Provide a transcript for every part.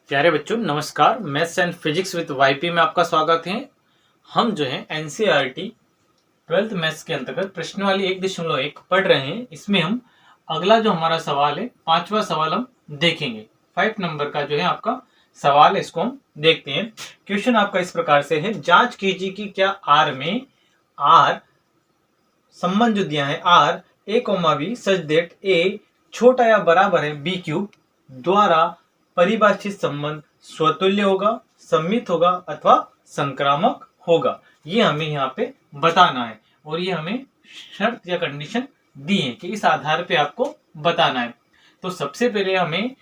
प्यारे बच्चों नमस्कार। Maths and physics with YP में आपका स्वागत है। हम जो है एनसीईआरटी 12th मैथ्स के अंतर्गत प्रश्नावली 1.1 पढ़ रहे हैं। इसमें हम अगला जो हमारा सवाल है, पांचवा सवाल हम देखेंगे। 5 नंबर का जो है आपका सवाल है, इसको हम देखते हैं। क्वेश्चन आपका इस प्रकार से है, जांच कीजिए कि क्या आर में आर संबंध जो दिया है R A comma B such that A छोटा या बराबर है बी क्यूब द्वारा परिभाषित संबंध स्वतुल्य होगा, सममित होगा अथवा संक्रामक होगा। ये हमें यहाँ पे बताना है और ये हमें शर्त या कंडीशन दी है कि इस आधार पे आपको बताना है। तो सबसे पहले हमें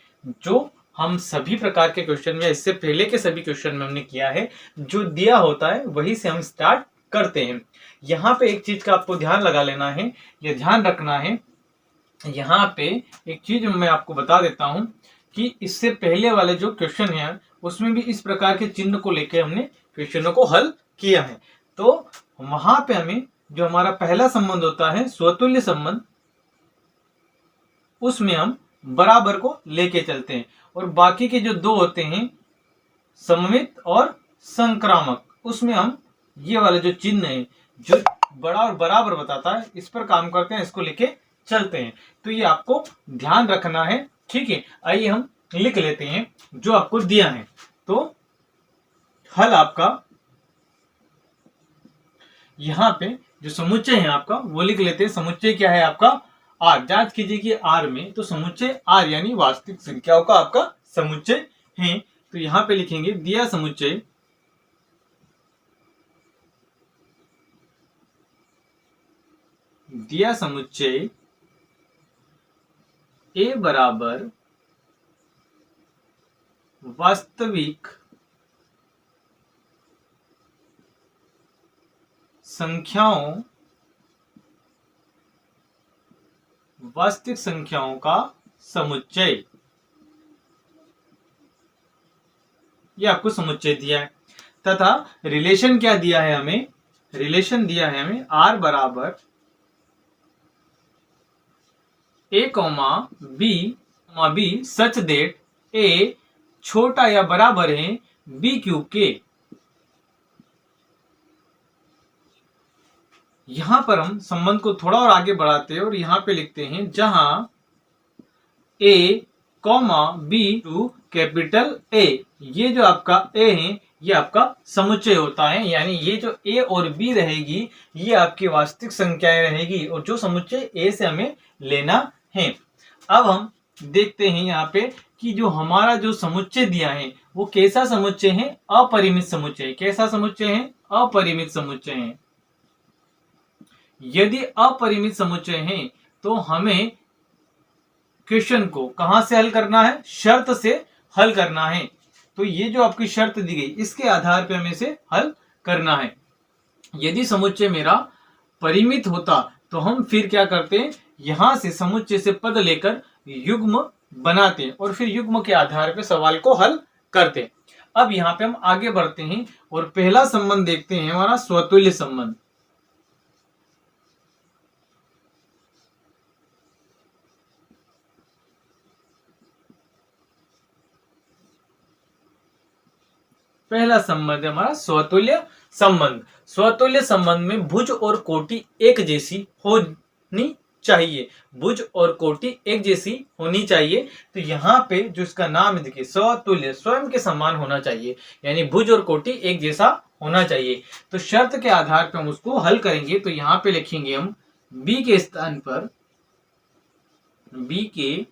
जो हम सभी प्रकार के क्वेश्चन में, इससे पहले के सभी क्वेश्चन में हमने किया है, जो दिया होता है वही से हम स्टार्ट करते हैं। यहाँ पे एक चीज का आपको ध्यान लगा लेना है, ये ध्यान रखना है। यहाँ पे एक चीज मैं आपको बता देता हूं कि इससे पहले वाले जो क्वेश्चन है उसमें भी इस प्रकार के चिन्ह को लेकर हमने क्वेश्चनों को हल किया है। तो वहां पे हमें जो हमारा पहला संबंध होता है स्वतुल्य संबंध, उसमें हम बराबर को लेके चलते हैं और बाकी के जो दो होते हैं सममित और संक्रामक, उसमें हम ये वाला जो चिन्ह है जो बड़ा और बराबर बताता है इस पर काम करते हैं, इसको लेके चलते हैं। तो ये आपको ध्यान रखना है, ठीक है। आइए हम लिख लेते हैं जो आपको दिया है। तो हल आपका यहां पे जो समुच्चय है आपका वो लिख लेते हैं। समुच्चय क्या है आपका आर। जांच कीजिए कि आर में, तो समुच्चय आर यानी वास्तविक संख्याओं का आपका समुच्चय है। तो यहां पे लिखेंगे दिया समुच्चय ए बराबर वास्तविक संख्याओं का समुच्चय, ये आपको समुच्चय दिया है। तथा रिलेशन क्या दिया है हमें, रिलेशन दिया है हमें आर बराबर ए comma B such that A छोटा या बराबर है बी क्यूब के। यहां पर हम संबंध को थोड़ा और आगे बढ़ाते हैं और यहां पे लिखते हैं जहां A comma B to capital A, ये जो आपका ए है ये आपका समुच्चय होता है। यानी ये जो ए और बी रहेगी ये आपकी वास्तविक संख्याएं रहेगी और जो समुच्चय ए से हमें लेना है। अब हम देखते हैं यहाँ पे कि जो हमारा जो समुच्चय दिया है वो कैसा समुच्चय है, अपरिमित समुच्चय। कैसा समुच्चय है, अपरिमित समुच्चय है। यदि अपरिमित समुच्चय है तो हमें क्वेश्चन को कहां से हल करना है, शर्त से हल करना है। तो ये जो आपकी शर्त दी गई इसके आधार पे हमें इसे हल करना है। यदि समुच्चय मेरा परिमित होता तो हम फिर क्या करते हैं, यहां से समुच्चय से पद लेकर युग्म बनाते हैं और फिर युग्म के आधार पे सवाल को हल करते हैं। अब यहाँ पे हम आगे बढ़ते हैं और पहला संबंध देखते हैं हमारा स्वतुल्य संबंध। पहला संबंध है हमारा स्वतुल्य संबंध। स्वतुल्य संबंध में भुज और कोटि एक जैसी होनी चाहिए, भुज और कोटि एक जैसी होनी चाहिए। तो यहाँ पे जो इसका नाम है देखिए स्वतुल्य, स्वयं के समान होना चाहिए, यानी भुज और कोटि एक जैसा होना चाहिए। तो शर्त के आधार पर हम उसको हल करेंगे। तो यहाँ पे लिखेंगे हम बी के स्थान पर, बी के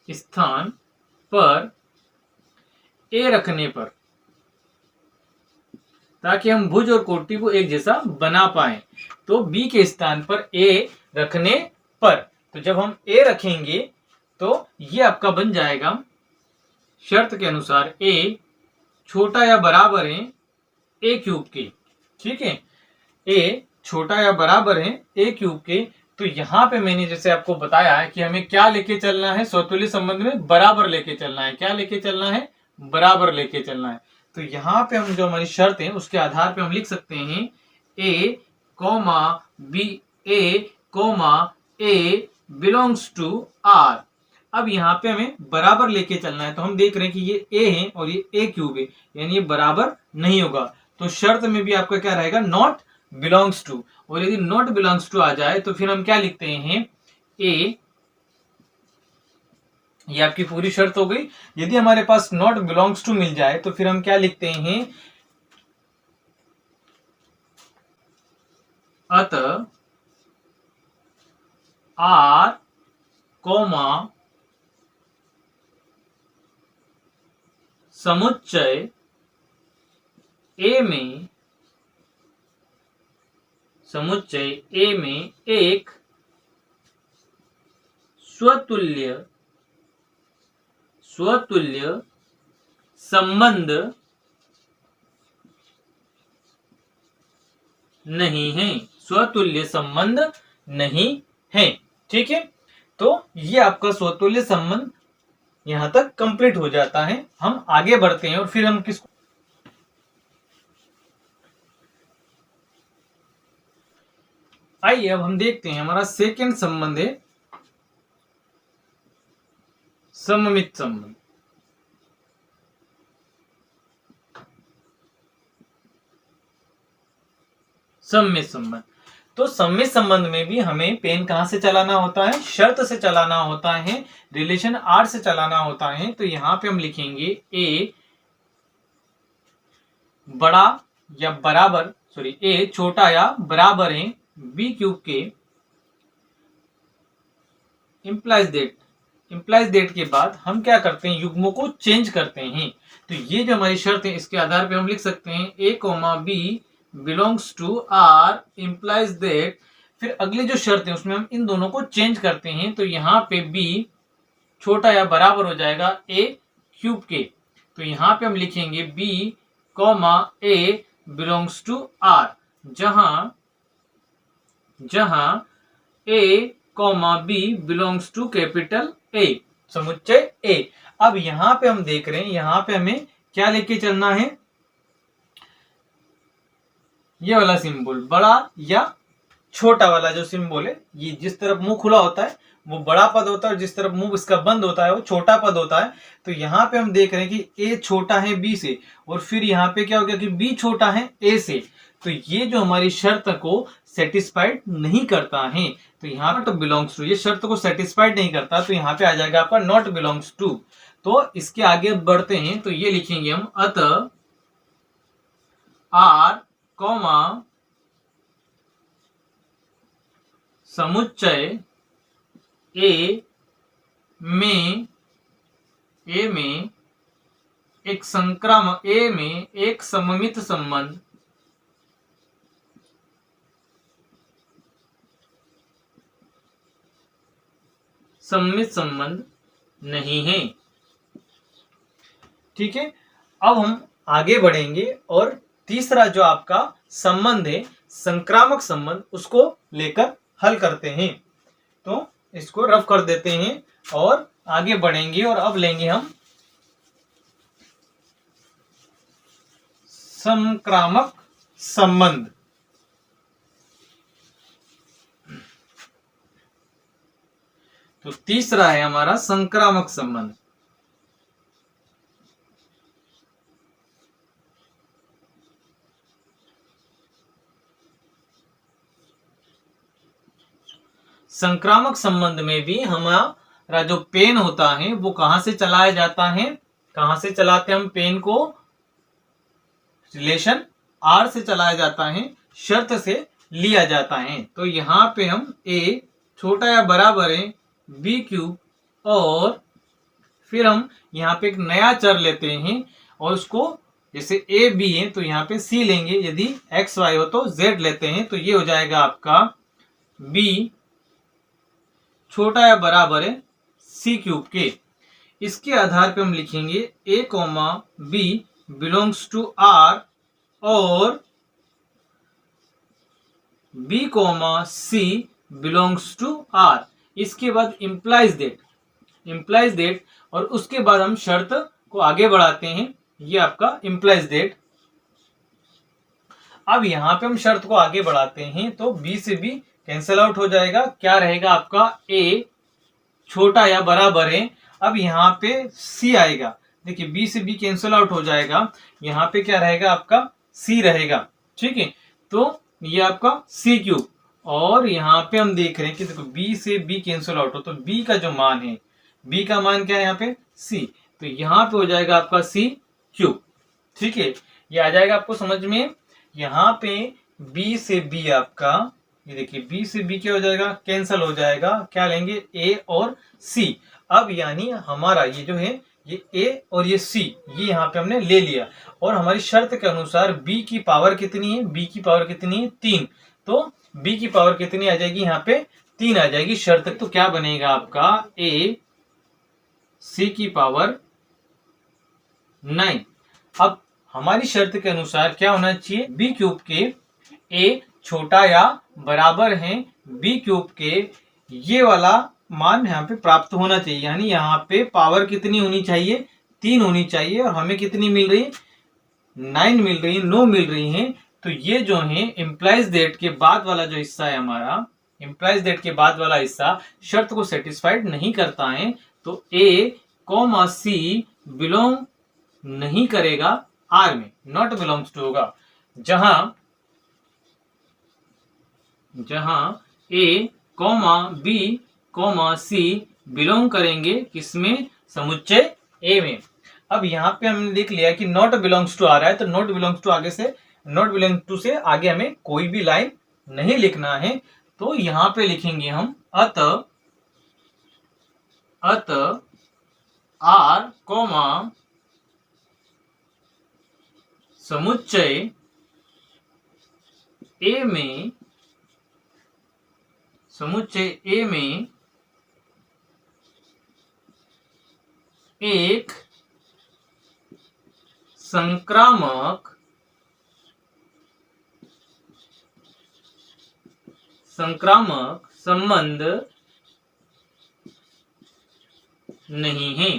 स्थान पर ए रखने पर, ताकि हम भुज और कोटि को एक जैसा बना पाए। तो बी के स्थान पर ए रखने पर, तो जब हम ए रखेंगे तो ये आपका बन जाएगा शर्त के अनुसार ए छोटा या बराबर है ए क्यूब के, ठीक है। ए छोटा या बराबर है ए क्यूब के। तो यहां पे मैंने जैसे आपको बताया है कि हमें क्या लेके चलना है, स्वतुल्य संबंध में बराबर लेके चलना है। क्या लेके चलना है, बराबर लेके चलना है। तो यहाँ पे हम जो हमारी शर्त है उसके आधार पे हम लिख सकते हैं A comma B, A comma A belongs to R. अब यहाँ पे हमें बराबर लेके चलना है, तो हम देख रहे हैं कि ये ए है और ये ए क्यूब है, यानी ये बराबर नहीं होगा। तो शर्त में भी आपका क्या रहेगा, नॉट बिलोंग्स टू। और यदि नॉट बिलोंग्स टू आ जाए तो फिर हम क्या लिखते हैं, ए, ये आपकी पूरी शर्त हो गई। यदि हमारे पास नॉट बिलोंग्स टू मिल जाए तो फिर हम क्या लिखते हैं, अतः आर कोमा समुच्चय ए में, समुच्चय ए में एक स्वतुल्य संबंध नहीं है, स्वतुल्य संबंध नहीं है। ठीक है, तो ये आपका स्वतुल्य संबंध यहां तक कंप्लीट हो जाता है। हम आगे बढ़ते हैं और फिर हम किसको, आइए अब हम देखते हैं हमारा सेकेंड संबंध है सममित संबंध। सममित संबंध, तो सममित संबंध में भी हमें पेन कहां से चलाना होता है, शर्त से चलाना होता है, रिलेशन आर से चलाना होता है। तो यहां पे हम लिखेंगे ए बड़ा या बराबर, सॉरी ए छोटा या बराबर है बी क्यूब के, इम्प्लाइज दैट के बाद हम क्या करते हैं, युग्मों को चेंज करते हैं। तो ये जो हमारी शर्त है इसके आधार पे हम लिख सकते हैं A comma B belongs to R implies that, फिर अगली जो शर्त है उसमें हम इन दोनों को चेंज करते हैं। तो यहाँ पे बी छोटा या बराबर हो जाएगा ए क्यूब के, तो यहाँ पे हम लिखेंगे B comma A belongs to R, जहां A comma B belongs to capital A, समुच्चय ए। अब यहां पे हम देख रहे हैं, यहां पे हमें क्या लेके चलना है, ये वाला सिंबल बड़ा या छोटा वाला जो सिंबल है, ये जिस तरफ मुंह खुला होता है वो बड़ा पद होता है और जिस तरफ मुंह इसका बंद होता है वो छोटा पद होता है। तो यहाँ पे हम देख रहे हैं कि ए छोटा है बी से, और फिर यहाँ पे क्या हो गया कि बी छोटा है ए से। तो ये जो हमारी शर्त को सेटिस्फाइड नहीं करता है, तो यहाँ नॉट बिलोंग्स टू, ये शर्त को सेटिस्फाइड नहीं करता, तो यहाँ पे आ जाएगा आपका नॉट बिलोंग्स टू। तो इसके आगे बढ़ते हैं, तो ये लिखेंगे हम अतः आर कॉमा समुच्चय ए में एक संक्रामक, ए में एक सममित संबंध नहीं है। ठीक है, अब हम आगे बढ़ेंगे और तीसरा जो आपका संबंध है संक्रामक संबंध, उसको लेकर हल करते हैं। तो इसको रफ कर देते हैं और आगे बढ़ेंगे, और अब लेंगे हम संक्रामक संबंध। तो तीसरा है हमारा संक्रामक संबंध। संक्रामक संबंध में भी हमारा जो पेन होता है वो कहां से चलाया जाता है, कहां से चलाते हैं हम पेन को, रिलेशन आर से चलाया जाता है, शर्त से लिया जाता है। तो यहां पे हम ए छोटा या बराबर है बी क्यूब, और फिर हम यहाँ पे एक नया चर लेते हैं और उसको, जैसे ए बी है तो यहाँ पे सी लेंगे, यदि एक्स वाई हो तो जेड लेते हैं। तो ये हो जाएगा आपका बी छोटा या बराबर है सी क्यूब के। इसके आधार पे हम लिखेंगे A comma B belongs to R और B comma C belongs to R. इसके बाद इम्प्लाइज दैट, और उसके बाद हम शर्त को आगे बढ़ाते हैं, ये आपका इम्प्लाइज दैट। अब यहां पे हम शर्त को आगे बढ़ाते हैं तो बी से बी कैंसल आउट हो जाएगा, क्या रहेगा आपका ए छोटा या बराबर है। अब यहाँ पे c आएगा, देखिए b से b कैंसिल आउट हो जाएगा, यहाँ पे क्या रहेगा आपका c रहेगा, ठीक है। तो ये आपका c क्यूब, और यहाँ पे हम देख रहे हैं कि देखो b से b कैंसिल आउट हो, तो b का जो मान है, b का मान क्या है यहाँ पे c, तो यहाँ पे हो जाएगा आपका c क्यूब, ठीक है। ये आ जाएगा आपको समझ में। यहाँ पे b से b आपका, ये देखिए b से b क्या हो जाएगा, कैंसिल हो जाएगा, क्या लेंगे a और c। अब यानी हमारा ये जो है ये a और ये c, ये यहाँ पे हमने ले लिया, और हमारी शर्त के अनुसार b की पावर कितनी है, b की पावर कितनी है 3, तो b की पावर कितनी आ जाएगी, यहाँ पे 3 आ जाएगी शर्त। तो क्या बनेगा आपका a c की पावर 9। अब हमारी शर्त के अनुसार क्या होना चाहिए, b क्यूब के a छोटा या बराबर है b क्यूब के ये वाला मान यहाँ पे प्राप्त होना चाहिए, यानी यहाँ पे पावर कितनी होनी चाहिए, 3 होनी चाहिए, और हमें कितनी मिल रही है, 9 मिल रही है, 9 मिल रही है। तो ये जो है इम्प्लाइज दैट के बाद वाला जो हिस्सा है हमारा, इम्प्लाइज दैट के बाद वाला हिस्सा शर्त को सेटिस्फाइड नहीं करता है, तो a, c बिलोंग नहीं करेगा R में, नॉट बिलोंग्स टू होगा, जहां a, b, c बिलोंग करेंगे किसमें, समुच्चय A में। अब यहाँ पे हमने देख लिया कि नॉट बिलोंग्स टू आ रहा है, तो नॉट बिलोंग्स टू आगे से, नॉट बिलोंग टू से आगे हमें कोई भी लाइन नहीं लिखना है, तो यहाँ पे लिखेंगे हम अतः R, समुच्चय A में एक संक्रामक संबंध नहीं है।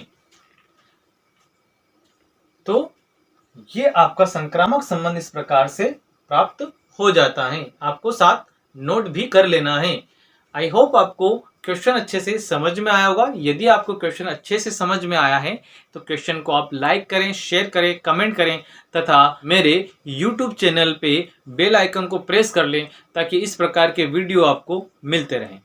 तो ये आपका संक्रामक संबंध इस प्रकार से प्राप्त हो जाता है, आपको साथ नोट भी कर लेना है। आई होप आपको क्वेश्चन अच्छे से समझ में आया होगा। यदि आपको क्वेश्चन अच्छे से समझ में आया है तो क्वेश्चन को आप लाइक करें, शेयर करें, कमेंट करें, तथा मेरे YouTube चैनल पे बेल आइकन को प्रेस कर लें ताकि इस प्रकार के वीडियो आपको मिलते रहें।